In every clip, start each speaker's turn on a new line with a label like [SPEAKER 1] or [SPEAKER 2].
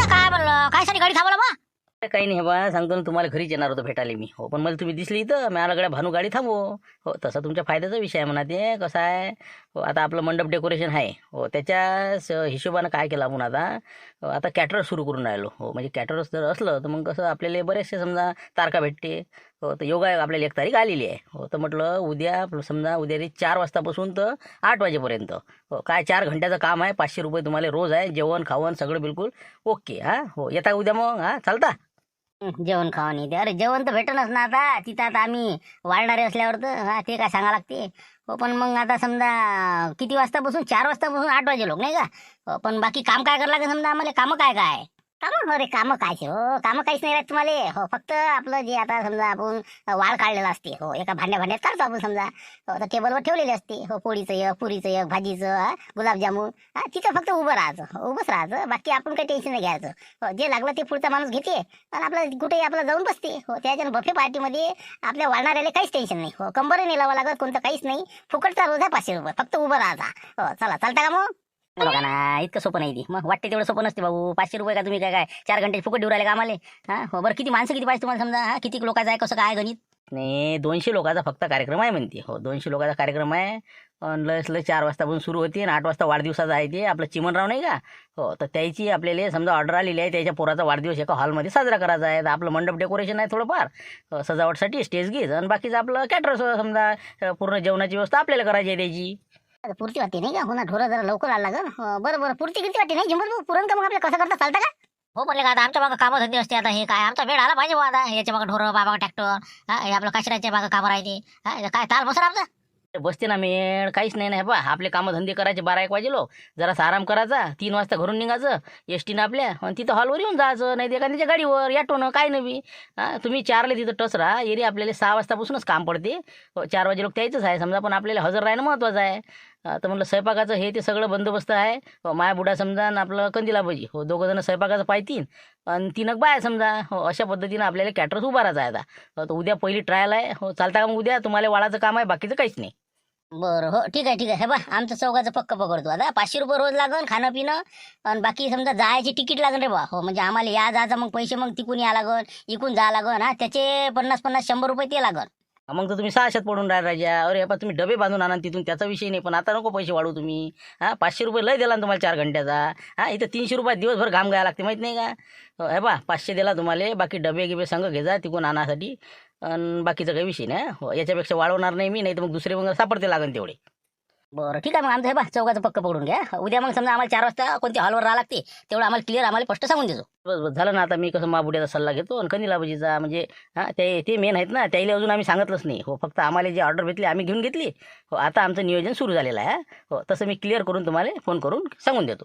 [SPEAKER 1] काय म्हणलं काय साठी गाडी थांबवला बा?
[SPEAKER 2] काही नाही बा, सांगतो ना तुम्हाला, घरीच येणार होतो भेटायला मी. हो, पण मला तुम्ही दिसली इथं, मी गड्या भानू गाडी थांबव. हो, तसा तुमच्या फायद्याचा विषय आहे म्हणा ते. कसं आहे, हो, आता आपलं मंडप डेकोरेशन आहे. हो, त्याच्या हिशोबानं काय केलं आपण आता, आता कॅटरर्स सुरू करून राहिलो. हो, म्हणजे कॅटरर्स जर असलं तर मग कसं आपल्याला बरेचसे समजा तारखा भेटते. हो, तर योगा आपल्याला 1 तारीख आलेली आहे. हो, तर म्हटलं उद्या समजा उद्या 4 वाजतापासून तर 8 वाजेपर्यंत. हो, काय 4 घंट्याचं काम आहे. 500 रुपये तुम्हाला रोज आहे. जेवण खावण सगळं बिलकुल ओके. हां, हो, येता उद्या मग? हां, चालता?
[SPEAKER 1] जेवण खावा नाही ते. अरे जेवण तर भेटणच ना आता तिथं. आता आम्ही वाढणारे असल्यावर तर हा ते काय सांगा लागते. हो, पण मग आता समजा किती वाजतापासून? 4 वाजतापासून 8 वाजे लोक नाही का? हो, पण बाकी काम काय करावं लागेल समजा आम्हाला? कामं काय काय? कामं अरे कामं कायचे हो, कामं काहीच नाही राहत तुम्हाला. हो, फक्त आपलं जे आता समजा आपण वाळ काढलेला असते. हो, एका भांड्यात काढतो आपण समजा. हो, तर टेबलवर ठेवलेले असते. हो, पोळीचं एक, पुरीचं एक, भाजीचं, गुलाबजामुन. हा, तिथं फक्त उभं राहायचं. हो, उभंच राहायचं. बाकी आपण काही टेन्शन नाही घ्यायचं. हो, जे लागलं ते पुढचा माणूस घेते आणि आपलं कुठेही आपलं जाऊन बसते. हो, त्याच्यानं बफे पार्टीमध्ये आपल्या वाढणाऱ्याला काहीच टेन्शन नाही. हो, कंबरही नाही लावा लागत, कोणतं काहीच नाही. फुकटचा रोज आहे 500 रुपये, फक्त उभं राहायचा. हो, चला, चालता का मग? बघा ना, इतकं सोपं नाही ती. मग वाटते तेवढं सोपं नसते भाऊ. 500 रुपये का तुम्ही काय काय 4 घंटे फुकट देऊ राहिले का आम्हाला? हा, हो, बरं किती माणसं किती पाहिजे तुम्हाला समजा? हा, किती लोकांचं आहे, कसं काय गणित? नाही, 200 लोकांचा फक्त कार्यक्रम आहे म्हणते. हो, 200 लोकांचा कार्यक्रम आहे. आणि लस 4 वाजतापासून सुरू होते आणि 8 वाजता वाढदिवसाचा आहे ते. आपलं चिमणराव नाही का? हो, तर त्याची आपल्याला समजा ऑर्डर आलेली आहे. त्याच्या पोराचा वाढदिवस एका हॉलमध्ये साजरा करायचा आहे. तर आपलं मंडप डेकोरेशन आहे थोडंफार, सजावटसाठी स्टेज गीज, आणि बाकीचं आपलं कॅटरर्स समजा पूर्ण जेवणाची व्यवस्था आपल्याला करायची आहे त्याची. पुरती वाटते नाही का? हो ना, ढोरं जरा लवकर आला लागल. बरं बरं, पुरती किती वाटते नाही जिंबल भाऊ? पुरण का मग आपल्याला कसं करता, चालतं का? हो, म्हणले का आता आमच्या मागं कामं धंदे असते. आता हे काय आमचा वेळ आला पाहिजे बुवा. आता याच्या मागं ढोरं, बाबा ट्रॅक्टर, हे आपलं कचऱ्याच्या मागं कामं राहते. हा, काय ताल बसर आमचा? बसते ना मेळ, काहीच नाही ना. बा आपले कामं धंदे करायचे 12-1 वाजे लोक, जरासा आराम करायचा. 3 वाजता घरून निघायचं एसटीनं आपल्या, आणि तिथं हॉलवर येऊन जायचं, नाही ते एखाद्याच्या गाडीवर याटोनं काय नवी. हां, तुम्ही 4ला तिथं टस राहा. एरी आपल्याला 6 वाजतापासूनच काम पडते. 4 वाजे लोक त्यायचंच आहे समजा, पण आपल्याला हजर राहणं महत्त्वाचं आहे. तर म्हणलं स्वयंपाकाचं हे ते सगळं बंदोबस्त आहे. माया बुडा समजा आणि आपलं कंदिलाबाजी, हो, दोघं जण स्वयंपाकाचं पाहतीन आणि 3 बाय समजा. हो, अशा पद्धतीनं आपल्याला कॅटरर्स उभा राहायचा आहे आता. तर उद्या पहिली ट्रायल आहे. हो, चालता का मग उद्या? तुम्हाला वाळाचं काम आहे, बाकीचं काहीच नाही. बरं, हो, ठीक आहे ठीक आहे. हे बा आमचं चौघाचं पक्क पकडतो आता. 500 रुपये रोज लागन खाणं पिणं, आणि बाकी समजा जायची तिकीट लागन रे बा. हो, म्हणजे आम्हाला या जायचं मग पैसे मग तिकून या लागन, इकून जा लागन. हा, त्याचे 50-50 100 रुपये ते लागन. मग तर तुम्ही 600 पडून राहिला राजा. अरे बा, तुम्ही डबे बांधून आणा तिथून, त्याचा विषय नाही, पण आता नको पैसे वाढू तुम्ही. हां, 500 रुपये लय दिला ना तुम्हाला 4 घंट्याचा. हां, इथं 300 रुपये दिवसभर घाम गायला लागते, माहीत नाही का? हो, हे बा 500 दिला तुम्हाला, बाकी डबे गिबे संघ घे जा तिकून आणण्यासाठी, आणि बाकीचा काही विषय नाही. हो, याच्यापेक्षा वाढवणार नाही मी, नाही तर मग दुसरे मग सापडते लागन तेवढे. बरं, ठीक आहे मग आमचं हे बा चौघाचं पक्क पकडून घ्या. उद्या मग समजा आम्हाला 4 वाजता कोणत्या हॉलवर राहा लागते, तेवढं आम्हाला क्लिअर आम्हाला स्पष्ट सांगून देतो. बस बस झालं ना. आता मी कसं माबुड्याचा सल्ला घेतो आणि कंदिलाबाजीचा, म्हणजे हां, ते मेन आहेत ना, त्याला अजून आम्ही सांगितलंच नाही. हो, फक्त आम्हाला जे ऑर्डर भेटली आम्ही घेऊन घेतली. हो, आता आमचं नियोजन सुरू झालेलं आहे. हो, तसं मी क्लिअर करून तुम्हाला फोन करून सांगून देतो.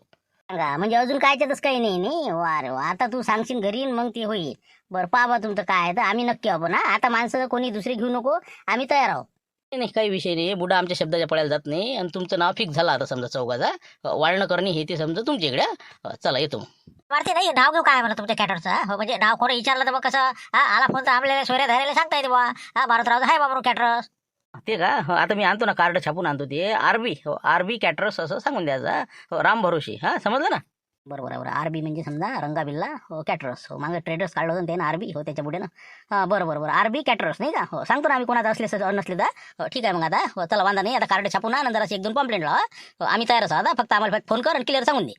[SPEAKER 1] सांगा म्हणजे अजून कायच्यातच काही नाही नाही. वा रे वा, आता तू सांगशील घरी मग ते होईल. बरं, पाहा तुमचं काय आहे तर आम्ही नक्की आहोत ना. आता माणसं कोणी दुसरे घेऊ नको, आम्ही तयार आहोत. नाही नाही, काही विषय नाही. बुडा आमच्या शब्दाच्या पडायला जात नाही, आणि तुमचं नाव फिक्स झालं आता समजा चौघाचा. वाळणं करणे हे ते समजा तुमच्या इकडे. चला येतो मग. वाटते नाही नाव घेऊ काय म्हणा तुमच्या कॅटरचं. हो, म्हणजे नाव कोणी विचारलं तर मग कसं आला फोन तर आपल्याला सोयऱ्या धरायला सांगता येते बा. हा, भारतराव हाय बाबा कॅटरर्स ते का? हो, आता मी आणतो ना, कार्ड छापून आणतो ते. आरबी, हो, आरबी कॅटरर्स असं सांगून द्यायचं. हो, राम भरोशी. हां, समजलं ना? बरोबर बरोबर. आरबी म्हणजे समजा रंगाबिल्ला, हो, कॅटरर्स. हो, मागे ट्रेडर्स काढलं होतं ते ना आरबी. हो, त्याच्या पुढे ना. हां, बरं बरोबर, आरबी कॅटरर्स नाही का? हो, सांगतो ना आम्ही कोणाचं असले नसले तर. हो, ठीक आहे मग आता. हो, चला वांधा नाही. आता कार्ड छापून ना, नंतर 1-2 कॉम्प्लेंट लावा. हो, आम्ही तयारच आहोत. फक्त आम्हाला फोन कर आणि क्लिअर सांगून दे.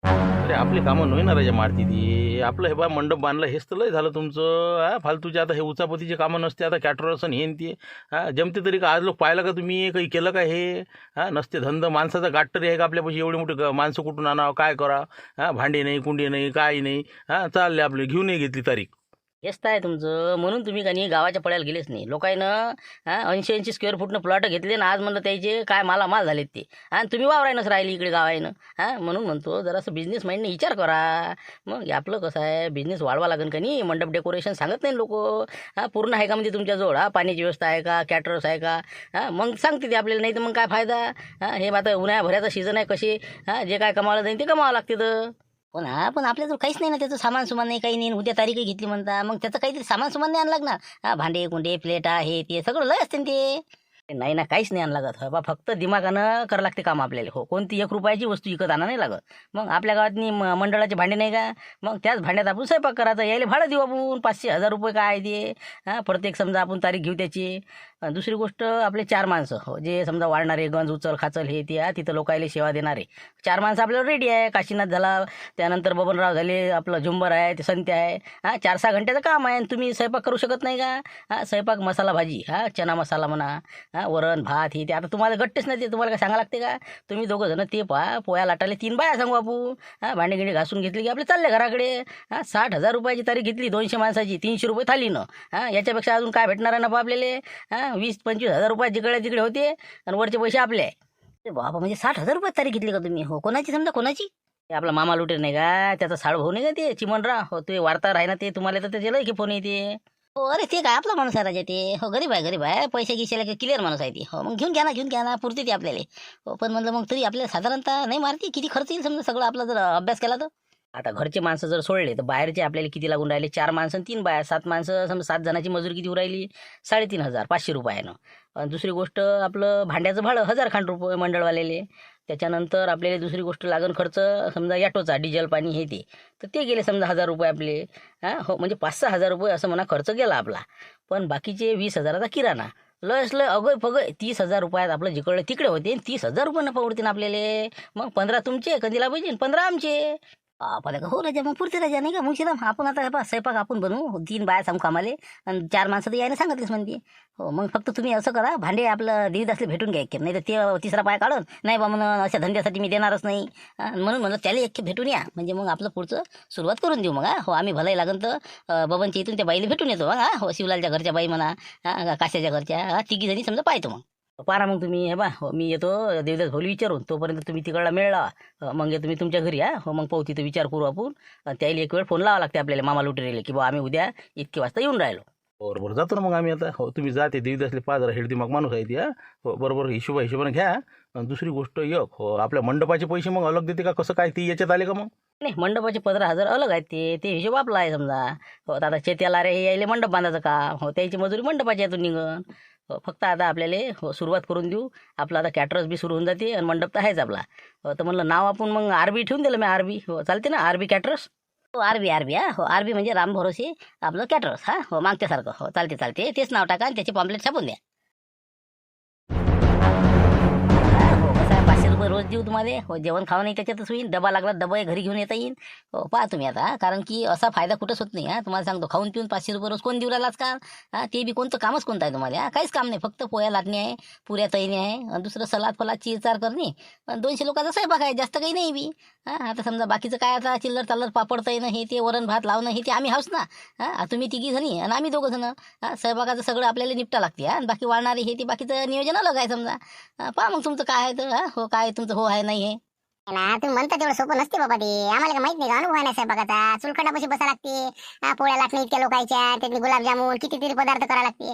[SPEAKER 3] अरे आपली कामं नाही ना राजा मारती ती. आपलं हे बा मंडप बांधलं हेच तर लय झालं तुमचं. हा, फालतूचे आता हे उचापतीचे कामं नसते. आता कॅटरर्स आणि हे न ते. हा, जमते तरी का? आज लोक पाहिलं का तुम्ही? काही केलं का हे? हा, नसते धंदा. माणसाचा गाठ तरी आहे का आपल्यापाशी? एवढी मोठी माणसं कुठून आणावं, काय करा? हा, भांडे नाही, कुंडी नाही, काही नाही. हा, चालले आपले, घेऊनही घेतली तारीख.
[SPEAKER 2] हेच तर आहे तुमचं. म्हणून तुम्ही का नाही गावाच्या पड्याला गेलेच नाही. लोकांनं 80-80 स्क्वेअर फूटनं प्लॉट घेतले ना, आज म्हणलं त्याचे काय मालामाल झालेत ते. आणि तुम्ही वावरायनंच राहिली इकडे गावायनं. हां, म्हणून म्हणतो जरासं बिझनेस माइंडने विचार करा. मग हे आपलं कसं आहे, बिझनेस वाढवा लागेल का नाही. मंडप डेकोरेशन सांगत नाही लोक. हां, पूर्ण आहे का म्हणजे तुमच्याजवळ? हां, पाण्याची व्यवस्था आहे का, कॅटरर्स आहे का? हां, मग सांगते ते आपल्याला, नाही तर मग काय फायदा. हां, हे आता उन्हाळ्याभराचा सीझन आहे, कसे हां जे काय कमावलं जाईल ते कमावं लागते तर. हो ना, पण आपल्याजवळ काहीच नाही ना, त्याचं सामान सुमान नाही, काही नाही. उद्या तारीखही घेतली म्हणता, मग त्याचं काहीतरी सामान सुमान नाही आणलं लागणार. हां, भांडे कुंडे प्लेटा हे ते सगळं लय असते ना ते. नाही ना, काहीच नाही आणलं लागत. हो बा, फक्त दिमागानं करावं लागते काम आपल्याला. हो, कोणती 1 रुपयाची वस्तू विकत आणा नाही लागत. मग आपल्या गावातनी मंडळाचे भांडे नाही का, मग त्याच भांड्यात आपण स्वयंपाक करायचा. यायला भाडं देऊ आपण 500-1000 रुपये काय आहे ते. प्रत्येक समजा आपण तारीख घेऊ त्याची. दुसरी गोष्ट, आपले 4 माणसं हो, जे समजा वाढणारे, गंज उचल खाचल हे ते तिथं लोकायला सेवा देणारे 4 माणसं आपल्याला रेडी आहे. काशीनाथ झाला, त्यानंतर बबनराव झाले, आपलं झुंबर आहे, ते संत्या आहे. 4-6 घंट्याचं काम आहे आणि तुम्ही स्वयंपाक करू शकत नाही का? स्वयंपाक मसाला भाजी, चना मसाला म्हणा, वरण भात हे ते. आता तुम्हाला गट्टेच नाही, ते तुम्हाला काय सांगा लागते का? तुम्ही दोघं जण ते पहा, पोया लाटाले 3 बाया सांगू आपण. भांडे गिंडे घासून घेतली की आपले चालले घराकडे. 60,000 रुपयाची तारीख घेतली 200 माणसाची, 300 रुपये थालीनं. याच्यापेक्षा अजून काय भेटणार आहे ना बा आपल्याला? 20-25 हजार रुपये जिकडे तिकडे होते आणि वरचे पैसे आपले. अरे बाबा, म्हणजे 60,000 रुपये तारीख घेतली का तुम्ही? हो, कोणाची समजा कोणाची? ते आपला मामा लुटे नाही का, त्याचा साळ भाऊ नाही का ते चिमनराव, हो ते वार्ताहर आहे ना ते, तुम्हाला तर त्याचे लय की फोन येते. हो, अरे ते काय आपला माणूस आहे राजा ते. हो, गरीब आहे, पैसे गिशाला क्लिअर माणूस आहे ते. हो, मग घेऊन घ्या ना पुरते ते आपल्याला. हो, पण म्हणलं मग तरी आपल्याला साधारणतः नाही मारते, किती खर्च येईल समजा सगळं आपला जर अभ्यास केला तर? आता घरचे माणसं जर सोडले तर बाहेरचे आपल्याला किती लागून राहिले? 4 माणसं 3 बाया, 7 माणसं समजा 7 जणांची मजुरी किती राहिली? 3,500 रुपयानं. आणि दुसरी गोष्ट, आपलं भांड्याचं भाडं 1000 खांड रुपये मंडळवालेले. त्याच्यानंतर आपल्याला दुसरी गोष्ट लागण खर्च समजा ॲटोचा, डिझेल पाणी हे ते, तर ते गेले समजा 1000 रुपये आपले. हो, म्हणजे 5-6 हजार रुपये असं म्हणा खर्च गेला आपला. पण बाकीचे 20,000चा किराणा, लस लय अगय पगय 30,000 रुपयात आपलं जिकडे तिकडे होते. 30,000 रुपये नफा उरतील आपल्याला. मग 15 तुमचे कंदीला पाहिजे, 15 आमचे. आपल्याला हो राजा, मग पुरते राजा नाही का मुशिराम. आपण आता हे पहा, स्वयंपाक आपण बनवू, 3 बाया सांगू कामाले आणि 4 माणसं तर यायला सांगितलेच म्हणते. हो, मग फक्त तुम्ही असं करा, भांडे आपलं दीड असले भेटून घ्या एक, नाही तर ते तिसरा पाय काढून नाही बा म्हणून अशा धंद्यासाठी मी देणारच नाही. म्हणून म्हणलं त्याला एक भेटून या, म्हणजे मग आपलं पुढचं सुरुवात करून देऊ. मग हो, आम्ही भलाई लागन तर बबनच्या इथून त्या बाईला भेटून येतो. हो, शिवलालच्या घरच्या बाई म्हणा, काशाच्या घरच्या, 3 जणी समजा पाहतो. मग पारा मग तुम्ही हे बा, हो मी येतो देवदास भाऊला विचारून. तोपर्यंत तुम्ही तिकडला मिळला, मग येतो मी तुमच्या घरी. हो, मग पाहू तिथं विचार करू आपण. त्याला एक वेळ फोन लावा लागते आपल्याला मामा लुटेरेले, की बा आम्ही उद्या इतके वाजता येऊन राहिलो.
[SPEAKER 3] बरोबर जातो ना मग आम्ही आता. हो, तुम्ही जाते देवीदासले 5 जरा हेडदिमाग माणूस आहे ती. हो, बरोबर हिशोबाने घ्या. आणि दुसरी गोष्ट एक, हो आपल्या मंडपाचे पैसे मग अलग देते का कसं काय, ती याच्यात आले का मग?
[SPEAKER 2] नाही, मंडपाचे 15,000 अलग आहेत, ते हिशोब आपला आहे समजा. हो, आता चेत्याला रे यायले मंडप बांधायचं का, हो त्याची मजुरी मंडपाच्या यातून निघन. हो, फक्त आता आपल्याला हो सुरुवात करून देऊ. आपला आता कॅटरस बी सुरू होऊन जाते आणि मंडप तर आहेच आपला. हो, तर म्हणलं नाव आपण मग आरबी ठेवून दिलं मी, आरबी. हो, चालते ना आरबी कॅटरस? हो, आरबी हो, आरबी म्हणजे राम भरोसे आपलं कॅटरस. हो, मागच्यासारखं. हो, चालते तेच नाव टाका आणि त्याचे पॉम्पलेट छापून द्या. हो, कसं आहे, 500 रुपये रोज देऊ तुम्हाला. हो, जेवण खावं नाही त्याच्यातच होईल. डबा लागला डबा घरी घेऊन येता येईल. हो, पहा तुम्ही आता, कारण की असा फायदा कुठंच होत नाही. तुम्हाला सांगतो, खाऊन पिऊन 500 रुपये रोज कोण देऊ राहिला आजकाल? ते बी कोणतं कामच कोणतं आहे तुम्हाला? काहीच काम नाही, फक्त पोया लाटणे आहे, पुऱ्या तळणे आहे, आणि दुसरं सलाद फलाद चिरचार करणे, 200 लोकांचा स्वयंपाक आहे, जास्त काही नाही बी. आता समजा बाकीचं काय, आता चिल्लर चाललर पापड तळणं हे ते, वरण भात लावणं हे ते आम्ही हाऊस ना. तुम्ही 3 जणी आणि आम्ही 2 जण. स्वयंपाकाचं सगळं आपल्याला निपटा लागते. आणि बाकी वाढणारे हे ते बाकीचं नियोजन अलग आहे समजा. पहा मग तुमचं काय आहे तर. हो, काय तुमचं हो आहे नाही आहे
[SPEAKER 4] ना. तुम्ही म्हणता तेवढं सोपं नसते बाबा ते. आम्हाला काय माहित नाही का, अनुभव आहे ना स्वयंपाकाचा. चुलखंडापाशी बसा लागते, पोळ्या लाटणे इतक्या लोकांच्या, त्यातले गुलाबजामुन कितीतरी पदार्थ करावे लागते.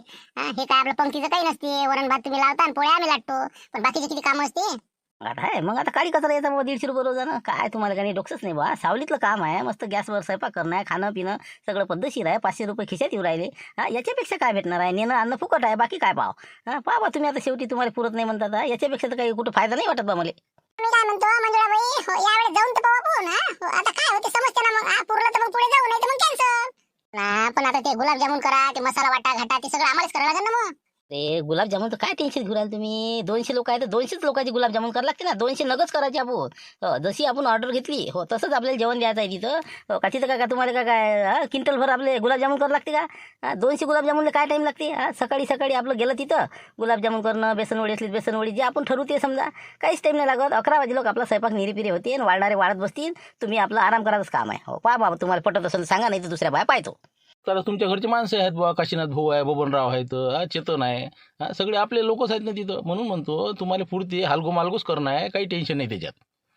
[SPEAKER 4] हे काय आपलं पंक्तीचं काही नसते. वरण भात तुम्ही लावता आणि पोळ्या आम्ही लाटतो, पण बाकीचे किती कामं असते.
[SPEAKER 2] आता आहे. मग आता काळी कचरा येतं, 150 रुपये रोजानं. काय तुम्हाला काही डोक्सच नाही बा. सावलीतलं काम आहे, मस्त गॅसवर स्वयंपाक करणं आहे, खाणं पिणं सगळं पद्धतशीर आहे. 500 रुपये खिशात येऊ राहिले. याच्यापेक्षा काय भेटणार आहे? नेणं अन्न फुकट आहे, बाकी काय पाव. पहा बा तुम्ही आता, शेवटी तुम्हाला पुरत नाही म्हणतात. याच्यापेक्षा तर काही कुठं फायदा नाही वाटत बा मला.
[SPEAKER 4] मी काय म्हणतो मंजुळाबाई, यावेळेस जाऊन तर पाहू आपण. आता काय होते समजते ना. मग पुरलं तर मग पुढे जाऊ, नाही तर मग कॅन्सल. पण आता ते गुलाबजामुन करा, ते मसाला वाटा घाटा, ते सगळं आम्हालाच करावं लागेल ना. मग
[SPEAKER 2] ते गुलाबजामुन तर काय टेन्शन घेऊ राहिले तुम्ही? 200 लोक आहेत तर 200च लोकांची गुलाबजामुन करावं लागते ना. 200 नगच करायची आपण. जशी आपण ऑर्डर घेतली हो तसंच आपल्याला जेवण द्यायचं आहे तिथं. का तिथं काय तुम्हाला काय क्विंटलभर आपले गुलाबजामुन करावं लागते का? 200 गुलाबजामुनला काय टाईम लागते? सकाळी आपलं गेलं तिथं गुलाबजामुन करणं, बेसनवडी असली बेसनवडी, जे आपण ठरवू ते समजा काहीच टाईम नाही लागत. 11 वाजे लोक आपला स्वयंपाक निरीपिरी होते आणि वाढणारे वाढत बसतील. तुम्ही आपलं आराम करायचंच काम आहे. हो, पहा बाबा तुम्हाला पटत असेल सांगा, नाही तर दुसऱ्या बाया पाहतो.
[SPEAKER 3] तर तुमच्या घरचे माणसं आहेत बा, काशीनाथ भाऊ आहे, बबनराव आहेत, चेतन आहे, सगळे आपले लोकच आहेत ना तिथं. म्हणून म्हणतो तुम्हाला पुरते हालगो मालगोच करणं आहे, काही टेन्शन नाही त्याच्यात.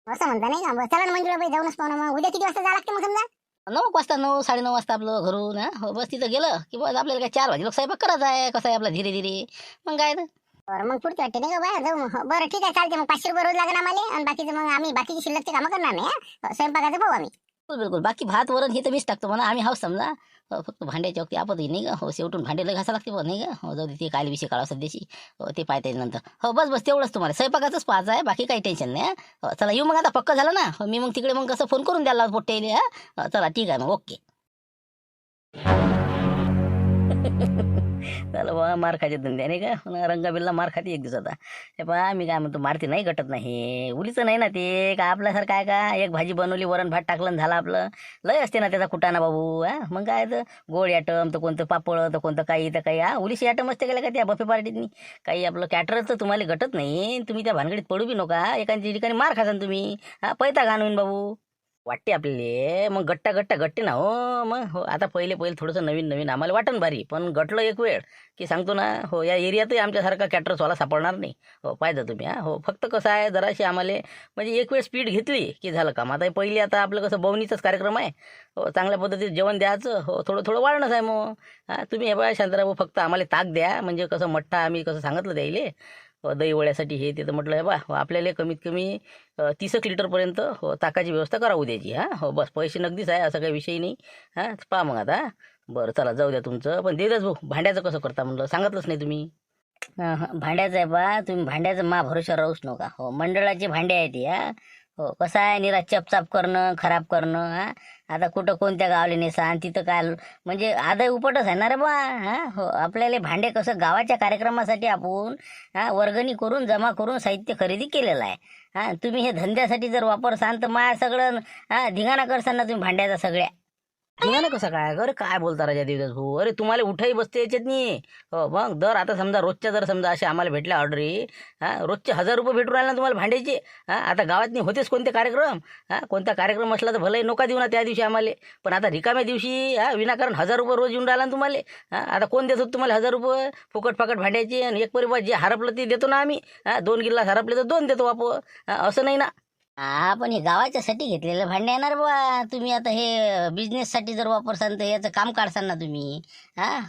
[SPEAKER 4] असं म्हणता नाही का? चला ना मंजुळाबाई, जाऊनच पाहू ना. मग उद्या किती वाजता जावं लागते मग समजा?
[SPEAKER 2] 9 वाजता, 9-9:30 वाजता आपलं घरून. हो, बस तिथं गेलं की बस आपल्याला काय 4 वाजे लोक स्वयंपाक करायचा आहे. कसं आहे आपला धीरे धीरे. मग काय तर
[SPEAKER 4] बरं, मग पुढची वाटते नाही का बाहेर जाऊ. बरं ठीक आहे, चालते. मग 500 रुपये रोज लागणार आम्हाला. आणि बाकीचं मग आम्ही बाकीची शिल्लकची कामं करणार नाही. स्वयंपाकाचं पाहू आम्ही.
[SPEAKER 2] बिलकुल. बाकी भात वरण हे तर मीच टाकतो म्हणा, आम्ही हाऊस समजा.
[SPEAKER 1] फक्त भांड्याच्या वक्ती आपत नाही का हो, शेवटून भांडे लय घासा लागते नाही का हो, जाऊ दे ते काय विषय काढा सध्याशी ते पाहता येईल नंतर हो. बस तेवढंच तुम्हाला स्वयंपाकाचंच पाहायचं आहे, बाकी काही टेन्शन नाही चला येऊ मग आता पक्क झालं ना मी मग तिकडे मग कसं फोन करून द्यायला पोट्टे चला ठीक आहे मग ओके. चला बा मार खायचे धंदे नाही का रंगाबिल्ला मार खाते एक दिवस आता. हे पहा मी काय म्हणतो मारती नाही गटत नाही उलीचं नाही ना ते का आपल्यासारखं आहे का एक भाजी बनवली वरण भात टाकलं झालं आपलं लय असते ना त्याचा कुटाणा बाबू मग काय तर गोड ॲटम तर कोणतं पापड तर कोणतं काही तर काही उलीशी ॲटम असते गेल्या का त्या बफे पार्टीतनी काही आपलं कॅटरचं तुम्हाला गटत नाही तुम्ही त्या भानगडीत पडू बी नका एखाद्या ठिकाणी मार खासान तुम्ही पैता घालून बाबू वाटते आपल्याला मग गट्टे ना हो मग हो. आता पहिले थोडंसं नवीन आम्हाला वाटण भारी पण गटलं एक वेळ की सांगतो ना हो या एरियातही आमच्यासारखा कॅटरसवाला सापडणार नाही हो. पाहिजे तुम्ही हो फक्त कसं आहे जराशी आम्हाला म्हणजे एक वेळ स्पीड घेतली की झालं काम. आता पहिले आता आपलं कसं बवणीचाच कार्यक्रम आहे हो, चांगल्या पद्धतीत जेवण द्यायचं हो, थोडं वाढणंच आहे मग तुम्ही हे बघा शांताराम फक्त आम्हाला ताक द्या म्हणजे कसं मठ्ठा आम्ही कसं सांगितलं द्यायले दही वड्यासाठी हे ते तर म्हटलं हे बा आपल्याला कमीत कमी 30 लिटरपर्यंत हो ताकाची व्यवस्था करावू द्यायची हो. बस पैसे नगदीच आहे असं काही विषय नाही पहा मग आता बरं चला जाऊ द्या तुमचं पण देतच भाऊ भांड्याचं कसं करता म्हणलं सांगितलंच नाही तुम्ही. भांड्याचं आहे बा तुम्ही भांड्याचं मा भरोशा राहूच नका हो. मंडळाचे भांडे आहेत हो. कसं आहे निरा चपचाप करणं खराब करणं आता कुठं कोणत्या गावाला नेसा आणि तिथं काय म्हणजे आदाय उपटच आहे ना रे बा हो. आपल्याला भांडे कसं गावाच्या कार्यक्रमासाठी आपण वर्गणी करून जमा करून साहित्य खरेदी केलेलं आहे तुम्ही हे धंद्यासाठी जर वापरसान तर मा सगळं धिंगाणा करसान ना तुम्ही भांड्याचा सगळ्या धिंगाणा कसं काय अरे काय बोलता राजा देवदास भाऊ अरे तुम्हाला उठाही बसते याच्यात नाही हो. मग दर आता समजा रोजच्या जर समजा असे आम्हाला भेटल्या ऑर्डरी रोजचे 1000 रुपये भेटून राहिले ना तुम्हाला भांड्याचे आता गावात नाही होतेच कोणते कार्यक्रम कोणता कार्यक्रम असला तर भलंही नका देऊ ना त्या दिवशी आम्हाला पण आता रिकाम्या दिवशी विनाकारण 1000 रुपये रोज येऊन राहिला ना तुम्हाला आता कोण देतो तुम्हाला 1000 रुपये फुकट भांड्याचे आणि एक परिवार जे हरपलं ते देतो ना आम्ही 2 गिल्लास हरपले तर 2 देतो वापस असं नाही ना पण हे गावाच्यासाठी घेतलेलं भांडे येणार बा तुम्ही आता हे बिझनेससाठी जर वापरसान तर याचं काम काढसान ना तुम्ही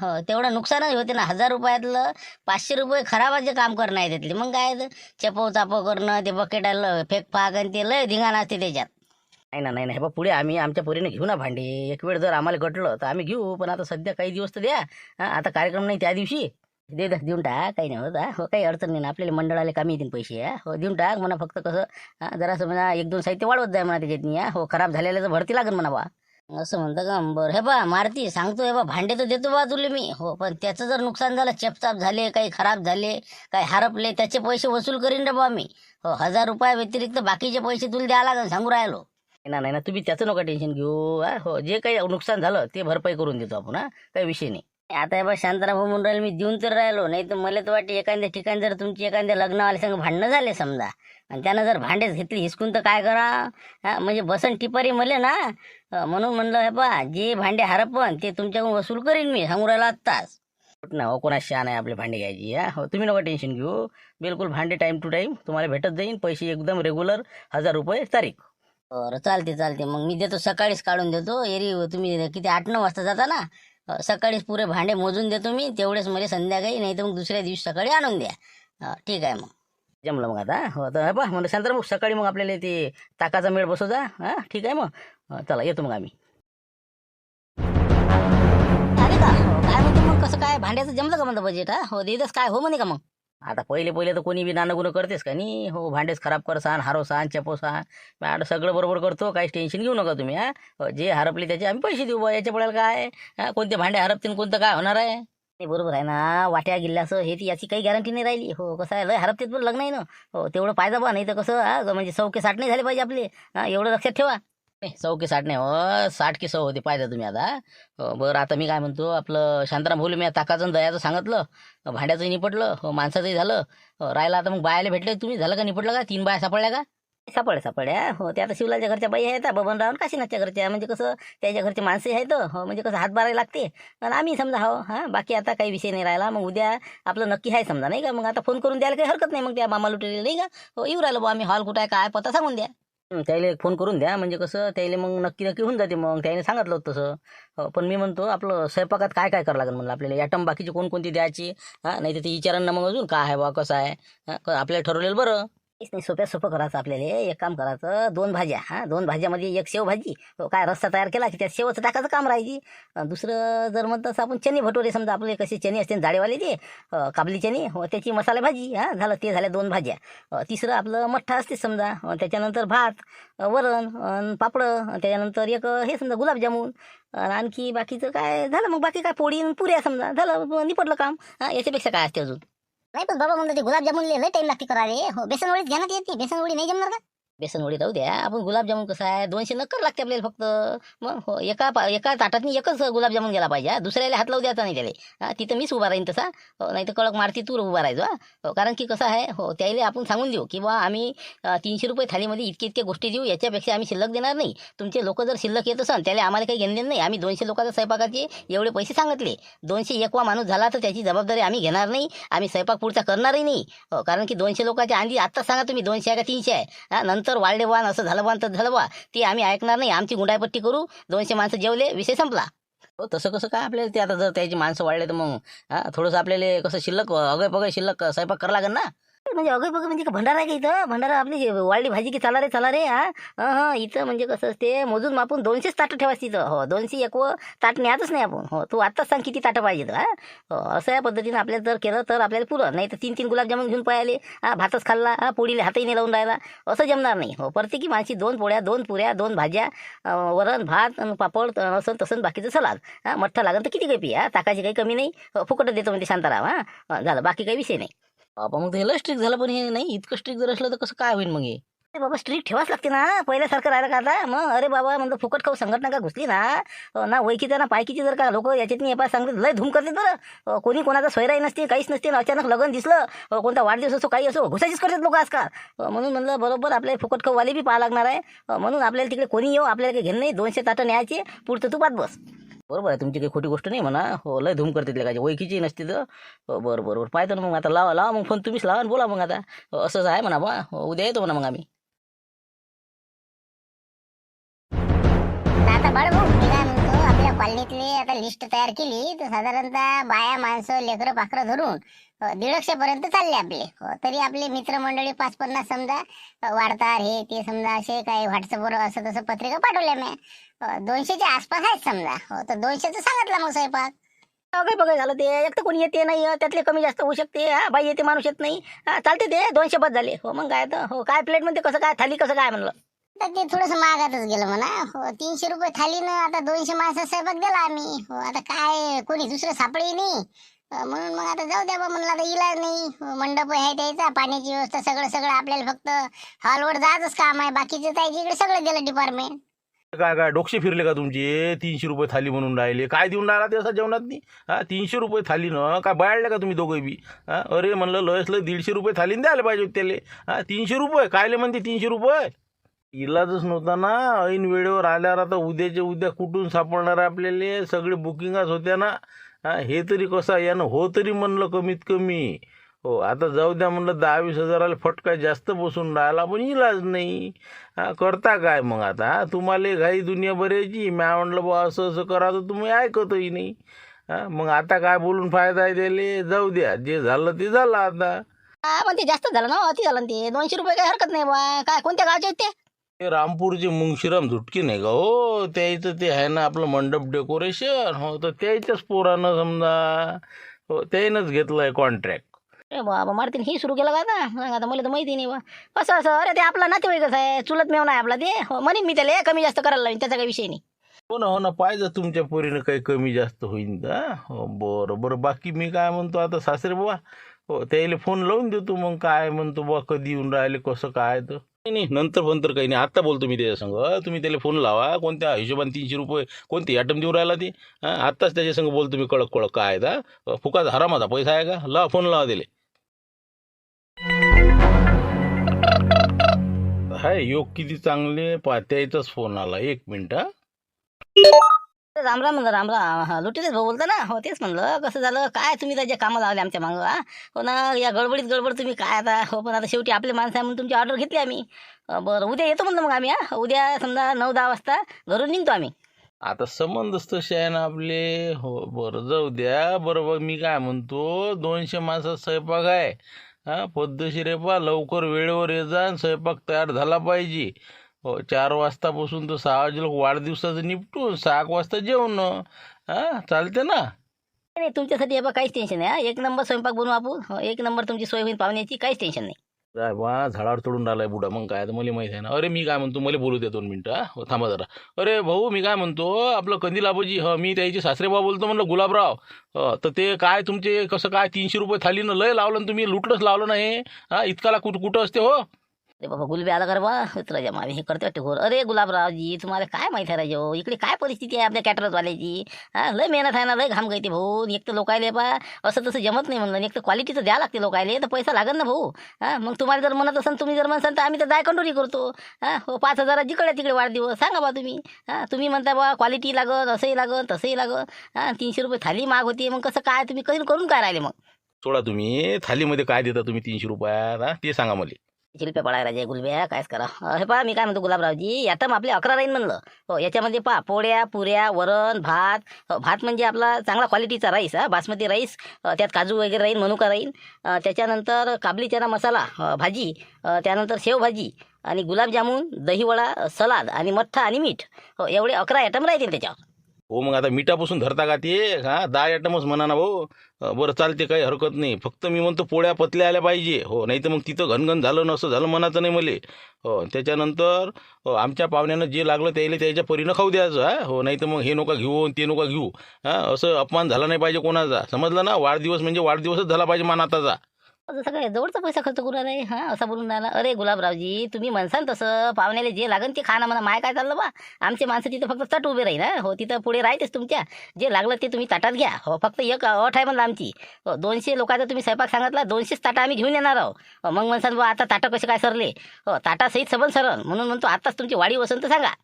[SPEAKER 1] हो तेवढं नुकसानच होते ना 1000 रुपयातलं 500 रुपये खराबाचे काम करणं आहे त्यातले मग काय चपव चापव करणं ते बकेटाला फेक फाक आणि ते लय धिंगाणा असते त्याच्यात. नाही ना बा पुढे आम्ही आमच्या पोरीने घेऊ ना भांडे एक वेळ जर आम्हाला गटलं तर आम्ही घेऊ पण आता सध्या काही दिवस तर द्या आता कार्यक्रम नाही त्या दिवशी देऊन टाक काही नाही होत हो काही अडचण नाही ना आपल्याला मंडळाला कमी येतील पैसे हो देऊन टाक म्हणा फक्त कसं जरासं म्हणा 1-2 साहित्य वाढवत जाय म्हणा त्याच्यात हो खराब झालेलं भरती लागेल म्हणा बा असं म्हणतं का बरं हे बा मारती सांगतो हे बा भांडे तर देतो बा तुले मी हो पण त्याचं जर नुकसान झालं चपचाप झाले काही खराब झाले काही हरपले त्याचे पैसे वसूल करीन रे बा मी हो 1000 रुपया व्यतिरिक्त बाकीचे पैसे तुला द्यायला लागेल सांगू राहिलो. नाही ना तुम्ही त्याचं नका टेन्शन घेऊ हो जे काही नुकसान झालं ते भरपाई करून देतो आपण काही विषय नाही. आता हे बा शांताराम भाऊ म्हणून राहिले मी देऊन तर राहिलो नाही तर मला तर वाटते एखाद्या ठिकाणी जर तुमची एखाद्या लग्नवाल्या संग भांडणं झाले समजा आणि त्यानं जर भांडेच घेतली हिसकून तर काय करा म्हणजे बसन टिपारी मले ना म्हणून म्हणलं हे बा जे भांडे हरपण ते तुमच्याकडून वसूल करीन मी सांगू राहिलो आत्ताच ना हो. कोणा शान आहे आपले भांडे घ्यायची हो तुम्ही नका टेन्शन घेऊ बिलकुल भांडे टाईम टू टाईम तुम्हाला भेटत जाईन पैसे एकदम रेग्युलर 1000 रुपये तारीख. बरं चालते मग मी देतो सकाळीच काढून देतो एरी तुम्ही किती 8-9 वाजता जाता ना सकाळीच पुरे भांडे मोजून देतो मी तेवढेच मला संध्याकाळी नाही तर मग दुसऱ्या दिवशी सकाळी आणून द्या ठीक आहे मग जमलं मग आता हो तर बा म्हणलं शांताराम मग सकाळी मग आपल्याला ते ताकाचा मेळ बसवजा ठीक आहे मग चला येतो मग आम्ही. अरे का काय म्हणतो मग कसं काय भांड्याचं जमलं का म्हणतं बजेट हो देतच काय हो म्हणे का मग आता पहिले तर कोणी बी नाणं करतेस का नाही हो भांडेच खराब करसान हारवसान चपोसान मॅड सगळं बरोबर करतो काहीच टेन्शन घेऊ नका तुम्ही जे हरपले त्याचे आम्ही पैसे देऊ बा याच्या पडेल काय कोणते भांडे हरपतील कोणतं काय होणार आहे बरोबर आहे ना वाट्या गिल्ल्याचं हे याची काही गॅरंटी नाही राहिली हो कसं आहे लय हरपतेत पण लग्न आहे ना हो तेवढं पाहिजे बा नाही तर कसं म्हणजे 100 के 60 नाही झाले पाहिजे आपले एवढं लक्षात ठेवा. 100 के 60 नाही हो 60 के 100 होते पाहिजे तुम्ही आता हो. बरं आता मी काय म्हणतो आपलं शांताराम बोलू मी ताकाचं दयाचं सांगितलं भांड्याचंही निपटलं हो माणसाचंही झालं राहिलं आता मग बायाला भेटले तुम्ही झालं का निपटलं का 3 बाया सापडल्या का सापड्या हो त्या आता शिवलाच्या घरच्या बाई आहेत बबनराव काशीनाथच्या घरच्या म्हणजे कसं त्याच्या घरचे माणसं आहेत हो म्हणजे कसं हातभारायला लागते आणि आम्ही समजा हो बाकी आता काही विषय नाही राहिला मग उद्या आपलं नक्की आहे समजा नाही का मग आता फोन करून द्यायला काही हरकत नाही मग त्या मामा लुटेले नाही का हो येऊ राहिलो बा आम्ही हॉल कुठं आहे काय पत्ता सांगून द्या त्याला एक फोन करून द्या म्हणजे कसं त्याला मग नक्की होऊन जाते मग त्याने सांगितलं होतं तसं हो. पण मी म्हणतो आपलं स्वयंपाकात काय करावं लागेल म्हणलं आपल्याला ॲटम बाकीची कोणकोणती द्यायची नाही तर ते विचारांना मग अजून काय आहे बा कसं आहे आपल्याला ठरवलेलं बरं
[SPEAKER 2] काहीच नाही, सोप्या सोपं करायचं आपल्याला. एक काम करायचं, 2 भाज्या, 2 भाज्यामध्ये एक शेव भाजी, काय रस्सा तयार केला की त्यात शेवचं टाकायचं काम राहायची. दुसरं जर म्हणतं असं आपण चणे भटोरे, समजा आपले कसे चणे असते जाडेवाले ते, काबली चणे, त्याची मसाले भाजी, झालं ते झाल्या 2 भाज्या. तिसरं आपलं मठ्ठा असते समजा, त्याच्यानंतर भात, वरण, पापडं, त्याच्यानंतर एक हे समजा गुलाबजामुन, आणखी बाकीचं काय झालं मग, बाकी काय पोळी आणि पुऱ्या समजा, झालं निपटलं काम. याच्यापेक्षा काय असते अजून?
[SPEAKER 1] नाही पण बाबा म्हणलं ते गुलाबजामुन लय टाइम लागते करावे. हो बेसनवडीच घ्या ना, ते बेसनवडी नाही जमणार का?
[SPEAKER 2] बेसनवडी राहू द्या, आपण गुलाबजामुन कसं आहे 200 नक्कर लागते आपल्याला फक्त. मग हो, एका ताटातनी एकच गुलाबजामुन गेला पाहिजे. दुसऱ्याला हात लावू द्यायचा नाही त्याला. तिथं मीच उभा राहीन तसा. नाही तर कडक मारती तूर उभा राहायचो. कारण की कसं आहे, त्याला आपण सांगून देऊ की बा आम्ही 300 रुपये थालीमध्ये इतके गोष्टी देऊ, याच्यापेक्षा आम्ही शिल्लक देणार नाही. तुमचे लोक जर शिल्लक येत असन त्याला आम्हाला काही घेणं नाही. आम्ही 200 लोकांच्या स्वयंपाकाचे एवढे पैसे सांगितले. 201वा माणूस झाला तर त्याची जबाबदारी आम्ही घेणार नाही. आम्ही स्वयंपाक पुढचा करणारही नाही. कारण की 200 लोकांच्या आधी आत्ताच सांगा तुम्ही 200 आहे का 300 आहे. नंतर वाढले वान असं झालं बा तर झालं बा, ते आम्ही ऐकणार नाही. आमची गुंडाईपट्टी करू, 200 माणसं जेवले, विषय संपला. तसं कसं काय आपल्याला ते, आता जर त्याची माणसं वाढले तर मग थोडंसं आपल्याला कसं शिल्लक अगय पगय शिल्लक स्वयंपाक करावं लागेल ना. म्हणजे अगं बघ, म्हणजे भंडारा आहे का इथं? भंडारा आपली वाळली भाजी की चला रे. इथं म्हणजे कसं असते, मोजून मापून 200च ताटं ठेवायची तिथं. 201 ताट न्यायच नाही आपण. तू आत्ताच सांग किती ताटं पाहिजेत. असं या पद्धतीनं आपल्याला जर केलं तर आपल्याला पुरं, नाही तर 3 गुलाबजामुन घेऊन पळाले, भातच खाल्ला, पोळीला हातही नाही लावून राहिला, असं जमणार नाही. प्रत्येकी माणशी 2 पोळ्या, 2 पुऱ्या, 2 भाज्या, वरण भात, पापड, असं तसं बाकीचं सलाद, मठ्ठा लागेल तर किती काही पी, ताकाची काही कमी नाही. फुकट देतो म्हणजे शांताराम. झालं, बाकी काही विषय नाही. बाबा मग हे स्ट्रिक्ट झालं, पण हे नाही इतकं स्ट्रिक्ट जर असलं तर कसं काय होईल मग हे? अरे बाबा स्ट्रिक्ट ठेवाच लागते ना, पहिल्यासारखं राहिलं का आता? मग अरे बाबा म्हणतो फुकट खाऊ संघटना का घुसली ना वैकीचा ना पायकीची जर का लोक याच्यात नाही सांगते लय धूम करतात बरं. कोणी कोणाचा सोयराही नसते, काहीच नसते. अचानक लग्न दिसलं, कोणता वाढदिवस असो काही असो, घुसाचीच करतात लोक आजकाल. म्हणून म्हणलं बरोबर आपल्याला फुकट खाऊवाले बी पाहा लागणार आहे. म्हणून आपल्याला तिकडे कोणी येऊ, आपल्याला काही घेणं नाही. 200 ताटं न्यायचे, पुढचं तू पात बस. बरोबर आहे, तुमची काही खोटी गोष्ट नाही म्हणा. लय धूम करते काय ओळखीची नसते तर. बरोबर पाहतो ना मग. आता लावा मग फोन, तुम्हीच लावा आणि बोला मग. आता असंच आहे म्हणा बा, उद्या येतो म्हणा मग आम्ही.
[SPEAKER 4] आता बाळ भाऊ, मी काय म्हणतो, आपल्या कॉलनीतली आता लिस्ट तयार केली तर साधारणतः बाया माणसं लेकरं पाखरं धरून 150 पर्यंत चालले आपले. तरी आपले मित्रमंडळी 5-50 समजा वाढतात, हे ते समजा असे काही व्हॉट्सअपवर असं तसं पत्रिका पाठवल्या मी. 200च्या आसपास आहेत समजा. तर 200चं सांगितलं मग स्वयंपाक.
[SPEAKER 2] काय बघा झालं ते, एक तर कोणी येते नाही, त्यातले कमी जास्त होऊ शकते. बाई येते माणूस येत नाही. चालते ते 200 बस झाले. मग काय तर काय प्लेट म्हणते, कसं काय थाली कसं काय म्हणलं.
[SPEAKER 4] तर ते थोडंसं महागातच गेलं म्हणा. 300 रुपये थालीनं आता 200 माणसं स्वयंपाक दिला आम्ही. आता काय कोणी दुसरं सापडे नाही. म्हणून मग आता जाऊ द्या बा म्हणलं, आता इलाज नाही. मंडप आहे द्यायचा, पाण्याची व्यवस्था सगळं आपल्याला फक्त हॉलवर जायचंच काम आहे. बाकीचं त्याच्या इकडे सगळं दिलं डिपार्टमेंट.
[SPEAKER 3] काय डोक्षे फिरले का तुमचे? 300 रुपये थाली म्हणून राहिले, काय देऊन राहिला ते असं जेवणात नाही? 300 रुपये थाली न काय बाळले का तुम्ही दोघं बी? अरे म्हणलं लयच लय 150 रुपये थालीन द्यायला पाहिजे होते त्याला. 300 रुपये कायले म्हणते 300 रुपये? इलाजच नव्हता ना. ऐन वेळेवर आल्यावर आता उद्याच्या उद्या कुठून सापडणार आपल्याला? सगळे बुकिंगच होत्या ना. हे तरी कसा यानं हो तरी म्हणलं कमीत कमी. आता जाऊ द्या म्हणलं, 10-20 हजाराला फटका जास्त बसून राहिला, पण इलाज नाही. करता काय मग आता? तुम्हाला घाई दुनिया बऱ्याची. म्या म्हणलं बा असं करा तर तुम्ही ऐकतही नाही. मग आता काय बोलून फायदा आहे त्याले? जाऊ द्या, जे झालं ते झालं आता.
[SPEAKER 2] पण ते जास्त झालं ना, अति झालं ना ते. 200 रुपये काही हरकत नाही बा. काय कोणत्या गावचे आहेत ते?
[SPEAKER 3] ते रामपूरचे मुंगशीराम झुटके नाही का? त्याचं ते आहे ना आपलं मंडप डेकोरेशन. तर त्याच्याच पोरानं समजा त्यानंच घेतलंय कॉन्ट्रॅक्ट.
[SPEAKER 2] अरे बाबा मारतीन ही सुरू केलं का आता? मला तर माहिती नाही बा. असं अरे ते आपला नातेवाईकच आहे, चुलत मेवना आहे आपला ते. म्हणेन मी त्याला कमी जास्त करायला लावीन, त्याचा काही विषय नाही.
[SPEAKER 3] हो ना पाहिजे तुमच्या पोरीनं काही कमी जास्त होईन तर. बरं बाकी मी काय म्हणतो आता, सासरे बाबा त्याला फोन लावून देतो. मग काय म्हणतो बा, कधी येऊन राहिले कसं काय? तर नाही नंतर काही नाही, आत्ता बोलतो मी त्याच्या संग. तुम्ही त्याला फोन लावा, कोणत्या हिशोबाने 300 रुपये कोणते ॲटम देऊन राहिला ते. आत्ताच त्याच्या संग बोलतो मी, कडक काय दा फुकाचा हरामाचा पैसा आहे का? लावा फोन, लावा दिले. हाय योग किती चांगले पात्याचाच फोन आला. 1 मिनिट.
[SPEAKER 2] रामराम म्हणलं, रामराम. लुटीलेच भाऊ बोलता ना. तेच म्हणलं कसं झालं काय, तुम्ही त्याच्या कामं लावले आमच्या मागं. ना या गडबड तुम्ही काय आता. पण आता शेवटी आपले माणसं आहे म्हणून तुमची ऑर्डर घेतली आम्ही. बरं उद्या येतो म्हणलं मग आम्ही. उद्या समजा 9-10 वाजता घरून निघतो आम्ही.
[SPEAKER 3] आता संबंधच तसे आहे ना आपले. बरं जाऊ द्या. बरोबर मी काय म्हणतो, 200 माणसाचा स्वयंपाक आहे. पद्धतशीर आहे बा, लवकर वेळेवर ये जा, आणि स्वयंपाक तयार झाला पाहिजे. 4 वाजतापासून तर 6 वाजे लोक वाढदिवसाचं निपटून 6 वाजता जेवण. चालते ना?
[SPEAKER 1] नाही तुमच्यासाठी हे बा काहीच टेन्शन नाही. एक नंबर स्वयंपाक बनवू आपण. एक नंबर तुमची सोय होईल पाहुण्याची, काहीच टेन्शन नाही.
[SPEAKER 3] काय बा, झाडावर चढून राहिलाय बुडा, मग काय तर मला माहिती आहे ना. अरे मी काय म्हणतो, मला बोलू द्या 2 मिनिटं. थांबा जरा. अरे भाऊ, मी काय म्हणतो, आपलं कंदील आबाजी, मी त्याचे सासरेबा बोलतो म्हणलं, गुलाबराव. तर ते काय तुमचे कसं काय 300 रुपये थालीनं लय लावलं ना तुम्ही, लुटलंच लावलं ना हे. इतकाला कुठं असते हो?
[SPEAKER 1] अरे बाबा गुलबी आला कर बा राजा मामी हे करते वाटते घोर. अरे गुलाबरावजी तुम्हाला काय माहिती आहे राजा हो, इकडे काय परिस्थिती आहे आपल्या कॅटरर्सवाल्याची. लय मेहनत आहे ना, लय घाम गळते भाऊ. एक तर लोकायले बा असं तसं जमत नाही म्हणलं. एक तर क्वालिटीचं द्या लागते लोकायले, तर पैसा लागत ना भाऊ. मग तुम्हाला जर म्हणत असाल, तुम्ही जर म्हणसाल तर आम्ही तर दाय कंट्रोली करतो. हो 5,000 जिकडे तिकडे वाढदिवस सांगा बा तुम्ही. तुम्ही म्हणता बा क्वालिटी लागत, असंही लागत तसंही लागत. 300 रुपये थाली महाग होती, मग कसं काय तुम्ही करून काय राहिले मग?
[SPEAKER 3] सोडा तुम्ही, थालीमध्ये काय देता तुम्ही 300 रुपयात, ते सांगा मला.
[SPEAKER 1] शिल्पे पडाय राजा गुलब्या कायच करा. हे पहा मी काय म्हणतो गुलाबरावजी, आता मग आपले 11 राहीन म्हणलं. हो याच्यामध्ये पहा पोळ्या पुऱ्या वरण भात. भात म्हणजे आपला चांगला क्वालिटीचा राईस, बासमती राईस. त्यात काजू वगैरे राहील, मनुका राहील. त्याच्यानंतर काबली चना मसाला भाजी. त्यानंतर शेवभाजी आणि गुलाबजामुन, दहीवडा, सलाद आणि मठ्ठा आणि मीठ. हो एवढे 11 आयटम राहतील त्याच्यावर.
[SPEAKER 3] हो मग आता मिठापासून धरता का ते? 10 आयटमच म्हणा ना भाऊ. बरं चालते, काही हरकत नाही. फक्त मी म्हणतो पोळ्या पतल्या आल्या पाहिजे. हो नाही तर मग तिथं घनघन झालं नसं झालं म्हणायचं नाही मले. त्याच्यानंतर आमच्या पाहुण्यानं जे लागलं त्याला त्याच्या परीनं खाऊ द्यायचं. हो नाही तर मग हे नका घेऊ ते नका घेऊ. असं अपमान झाला नाही पाहिजे कोणाचा, समजलं ना? वाढदिवस म्हणजे वाढदिवसच झाला पाहिजे मानाताचा.
[SPEAKER 1] जसं काय जवळचा पैसा खर्च करू राहिले असं बोलून राहिला. अरे गुलाबरावजी तुम्ही म्हणसाल तसं पाहुण्याला जे लागन ते खा ना म्हणा. माय काय चाललं बा, आमचे माणसं तिथं फक्त तट उभे राहील. हो तिथं पुढे राहतेच तुमच्या. जे लागलं ते तुम्ही ताटात घ्या. हो फक्त एक अट आहे म्हणलं आमची. 200 लोकांचा तुम्ही स्वयंपाक सांगितला, 200च ताटा आम्ही घेऊन येणार आहोत. मग म्हणसाल बा आता ताटं कसे काय सरले. ताटासहित सबन सरन म्हणून म्हणतो आताच तुमची वाढी वसंत सांगा.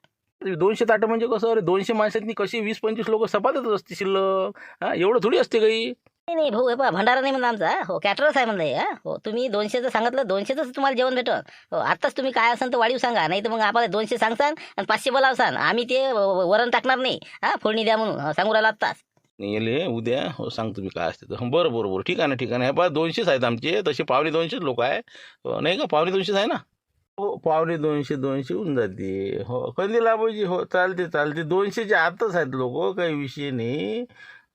[SPEAKER 3] 200 ताटं म्हणजे कसं? अरे 200 माणसांनी कशी 20-25 लोक सपातच असते शिल्लक. एवढं थोडी असते काही.
[SPEAKER 1] नाही नाही भाऊ हे पहा भंडारा नाही म्हणलं आमचा. हो कॅटरर्स आहे म्हणलं हे. हो तुम्ही 200चं सांगितलं, 200च तुम्हाला जेवण भेटल. हो आत्ताच तुम्ही काय असाल तर वाढीव सांगा, नाही तर मग आपल्याला 200 सांगसान आणि 500 बोलावसान. आम्ही ते वरण टाकणार नाही. फोडणी द्या म्हणून सांगू राहिला आत्ताच.
[SPEAKER 3] येले उद्या. हो सांगतो मी काय असते तर. बरं ठीक आहे ना, ठीक आहे ना. हे पहा 200 आहेत आमचे, तसे 250 लोक आहे. नाही का 250 आहे ना? हो 250 होऊन जाते. हो कंदील आबाजी. हो चालते 200च्या आतच आहेत लोक, काही विषय नाही.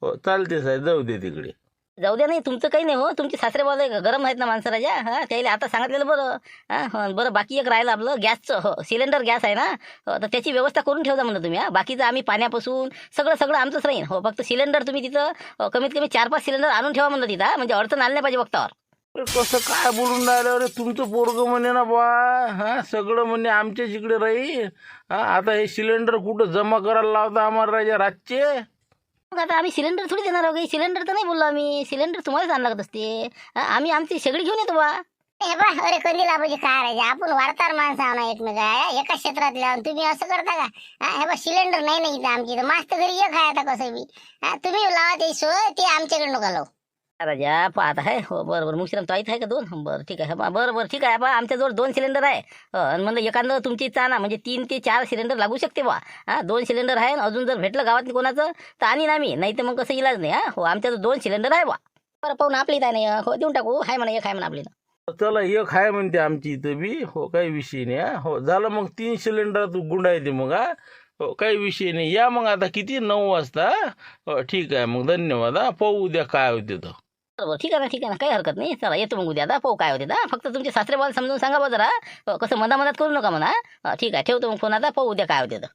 [SPEAKER 3] हो चालते साहेब, जाऊ दे तिकडे.
[SPEAKER 1] जाऊ द्या नाही तुमचं काही नाही. हो तुमचे सासरे बोलले गरम आहेत ना माणसं राजा. त्याला आता सांगितलेलं बरं. बरं बाकी एक राहिलं आपलं गॅसचं. हो सिलेंडर गॅस आहे ना. तर त्याची व्यवस्था करून ठेवता म्हणलं तुम्ही. बाकीचं आम्ही पाण्यापासून सगळं आमचंच राहील. हो फक्त सिलेंडर तुम्ही तिथं कमीत कमी 4-5 सिलेंडर आणून ठेवा म्हणलं तिथं. म्हणजे अडचण आली नाही पाहिजे वक्तावर.
[SPEAKER 3] अरे कसं काय बोलून राहिलं? अरे तुमचं पोरगं म्हणे ना बा, सगळं म्हणे आमच्याच इकडे राहील. आता हे सिलेंडर कुठं जमा करायला लावता आम्हाला राजा रातचे?
[SPEAKER 1] मग आता आम्ही सिलेंडर थोडी देणार आहोत. सिलेंडर तर नाही बोललो आम्ही. सिलेंडर तुम्हालाच आणावं लागत असते. आम्ही आमची सगळी घेऊन येतो बा.
[SPEAKER 4] हे बा अरे कंदील आबाजी काय राहायचे, आपण वार्ताहर माणसं आहो ना एकमेका. एका क्षेत्रातले आहोत, तुम्ही असं करता का? हे बा सिलेंडर नाही ना इथं आमची. तर मास्त घरी एक आहे आता कसं बी. तुम्ही लावा ते सोय, ते आमच्याकडे नका लावू.
[SPEAKER 1] राजा पाहत आहे. हो बरं मुश्रम तो आहे का 2? बरं ठीक आहे. बरं ठीक आहे बा. आमच्याजवळ 2 सिलेंडर आहे. आणि म्हणलं एखादं तुमची इच्छा ना, म्हणजे 3 ते 4 सिलेंडर लागू शकते बा. 2 सिलेंडर आहे. अजून जर भेटलं गावात कोणाचं तर आणीन आम्ही, नाही तर मग कसं इलाज नाही. हो आमच्याजवळ 2 सिलेंडर आहे बा. बरं पाहून आपली काय नाही. हो देऊन टाकू. हाय म्हणा एक आहे म्हणा आपली.
[SPEAKER 3] चला एक आहे म्हणते आमची इथं बी. हो काही विषय नाही. हो झालं मग 3 सिलेंडर तू गुंडायते मग. हो काही विषय नाही. या मग आता किती 9 वाजता. हो ठीक आहे मग, धन्यवाद. पाहू उद्या काय होते तर.
[SPEAKER 1] बरोबर ठीक आहे ना काही हरकत नाही. चला येतो मग उद्या. आता पाहू काय होते. फक्त तुमचे सासरे बोल समजून सांगा बा जरा. कसं मधात करू नका म्हणा. ठीक आहे ठेवतो मग फोन. आता पाहू उद्या काय होते तर.